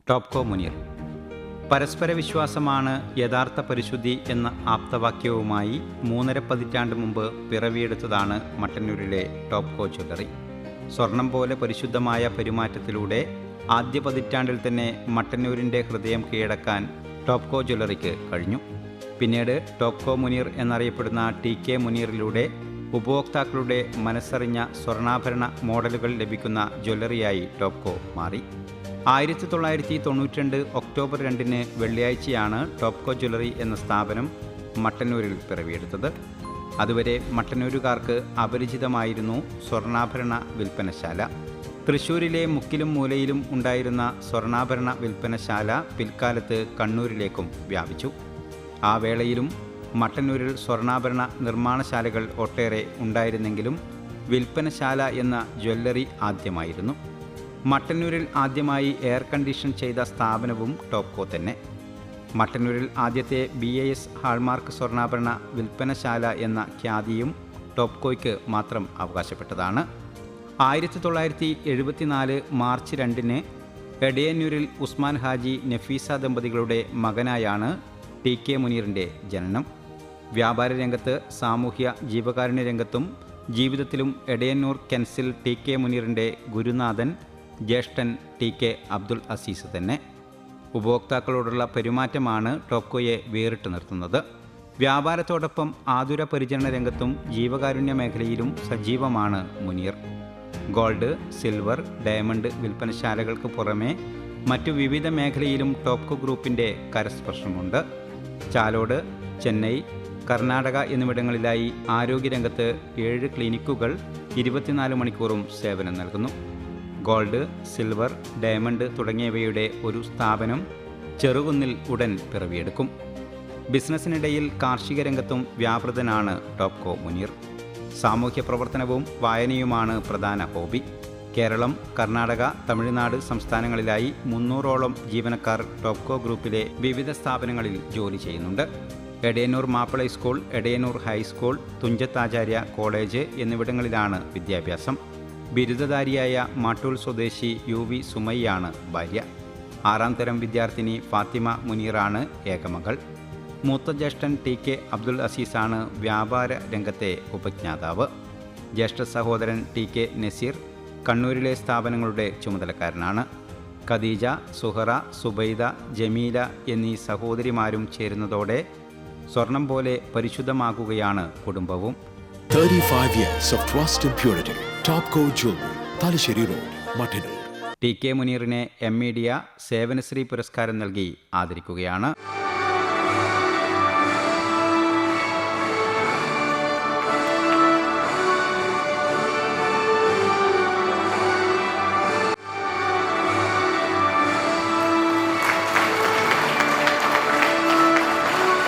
ടോപ്കോ മുനീർ. പരസ്പര വിശ്വാസമാണ് യഥാർത്ഥ പരിശുദ്ധി എന്ന ആപ്തവാക്യവുമായി 3.5 പതിറ്റാണ്ട് മുമ്പ് പിറവിയെടുത്തതാണ് മട്ടന്നൂരിലെ ടോപ്കോ ജ്വല്ലറി. സ്വർണം പോലെ പരിശുദ്ധമായ പെരുമാറ്റത്തിലൂടെ ആദ്യ പതിറ്റാണ്ടിൽ തന്നെ മട്ടന്നൂരിൻ്റെ ഹൃദയം കീഴടക്കാൻ ടോപ്കോ ജ്വല്ലറിക്ക് കഴിഞ്ഞു. പിന്നീട് ടോപ്കോ മുനീർ എന്നറിയപ്പെടുന്ന TK മുനീറിലൂടെ ഉപഭോക്താക്കളുടെ മനസ്സറിഞ്ഞ സ്വർണ്ണാഭരണ മോഡലുകൾ ലഭിക്കുന്ന ജ്വല്ലറിയായി ടോപ്കോ മാറി. 1992 ഒക്ടോബർ 2 വെള്ളിയാഴ്ചയാണ് ടോപ്കോ ജ്വല്ലറി എന്ന സ്ഥാപനം മട്ടന്നൂരിൽ പിറവിയെടുത്തത്. അതുവരെ മട്ടന്നൂരുകാർക്ക് അപരിചിതമായിരുന്നു സ്വർണ്ണാഭരണ വിൽപ്പനശാല. തൃശ്ശൂരിലെ മുക്കിലും മൂലയിലും ഉണ്ടായിരുന്ന സ്വർണ്ണാഭരണ വിൽപ്പനശാല പിൽക്കാലത്ത് കണ്ണൂരിലേക്കും വ്യാപിച്ചു. ആ വേളയിലും മട്ടന്നൂരിൽ സ്വർണ്ണാഭരണ നിർമ്മാണശാലകൾ ഒട്ടേറെ ഉണ്ടായിരുന്നെങ്കിലും വിൽപ്പനശാല എന്ന ജ്വല്ലറി ആദ്യമായിരുന്നു. മട്ടന്നൂരിൽ ആദ്യമായി എയർ കണ്ടീഷൻ ചെയ്ത സ്ഥാപനവും ടോപ്കോ തന്നെ. മട്ടന്നൂരിൽ ആദ്യത്തെ BIS ഹാൾമാർക്ക് സ്വർണ്ണാഭരണ വിൽപ്പനശാല എന്ന ഖ്യാതിയും ടോപ്കോയ്ക്ക് മാത്രം അവകാശപ്പെട്ടതാണ്. 1974 മാർച്ച് 2 എടയന്നൂരിൽ ഉസ്മാൻ ഹാജി നഫീസ ദമ്പതികളുടെ മകനായാണ് TK മുനീറിൻ്റെ ജനനം. വ്യാപാര രംഗത്ത്, സാമൂഹ്യ ജീവകാരുണ്യ രംഗത്തും ജീവിതത്തിലും എടയന്നൂർ കെൻസിൽ TK മുനീറിൻ്റെ ഗുരുനാഥൻ ജ്യേഷ്ഠൻ TK അബ്ദുൽ അസീസ് തന്നെ. ഉപഭോക്താക്കളോടുള്ള പെരുമാറ്റമാണ് ടോപ്കോയെ വേറിട്ട് നിർത്തുന്നത്. വ്യാപാരത്തോടൊപ്പം ആതുര പരിചരണ രംഗത്തും ജീവകാരുണ്യ മേഖലയിലും സജീവമാണ് മുനീർ. ഗോൾഡ്, സിൽവർ, ഡയമണ്ട് വിൽപ്പനശാലകൾക്ക് പുറമെ മറ്റു വിവിധ മേഖലയിലും ടോപ്കോ ഗ്രൂപ്പിൻ്റെ കരസ്പർശമുണ്ട്. ചാലോട്, ചെന്നൈ, കർണാടക എന്നിവിടങ്ങളിലായി ആരോഗ്യരംഗത്ത് 7 ക്ലിനിക്കുകൾ 24 മണിക്കൂറും സേവനം നൽകുന്നു. ഗോൾഡ്, സിൽവർ, ഡയമണ്ട് തുടങ്ങിയവയുടെ ഒരു സ്ഥാപനം ചെറുകുന്നിൽ ഉടൻ പിറവിയെടുക്കും. ബിസിനസ്സിനിടയിൽ കാർഷിക രംഗത്തും വ്യാപൃതനാണ് ടോപ്കോ മുനീർ. സാമൂഹ്യ പ്രവർത്തനവും വായനയുമാണ് പ്രധാന ഹോബി. കേരളം, കർണാടക, തമിഴ്നാട് സംസ്ഥാനങ്ങളിലായി 300ഓളം ജീവനക്കാർ ടോപ്കോ ഗ്രൂപ്പിലെ വിവിധ സ്ഥാപനങ്ങളിൽ ജോലി ചെയ്യുന്നുണ്ട്. Edayannur Mappila school, Edayannur high school, Thunchathacharya college എന്നിവിടങ്ങളിലാണ് വിദ്യാഭ്യാസം. ബിരുദധാരിയായ മാട്ടൂൽ സ്വദേശി UV സുമയ്യാണ് ഭാര്യ. 6ാം തരം വിദ്യാർത്ഥിനി ഫാത്തിമ മുനീറാണ് ഏകമകൾ. മൂത്ത ജ്യേഷ്ഠൻ TK അബ്ദുൽ അസീസാണ് വ്യാപാര രംഗത്തെ ഉപജ്ഞാതാവ്. ജ്യേഷ്ഠ സഹോദരൻ TK നസീർ കണ്ണൂരിലെ സ്ഥാപനങ്ങളുടെ ചുമതലക്കാരനാണ്. ഖദീജ, സുഹറ, സുബൈദ, ജമീല എന്നീ സഹോദരിമാരും ചേരുന്നതോടെ സ്വർണം പോലെ പരിശുദ്ധമാകുകയാണ് കുടുംബവും. 35 years of trust and purity. Topco Jewelry, Talasheri Road, Mattanur. TK മുനീറിനെ M Media Sevanasree പുരസ്കാരം നൽകി ആദരിക്കുകയാണ്.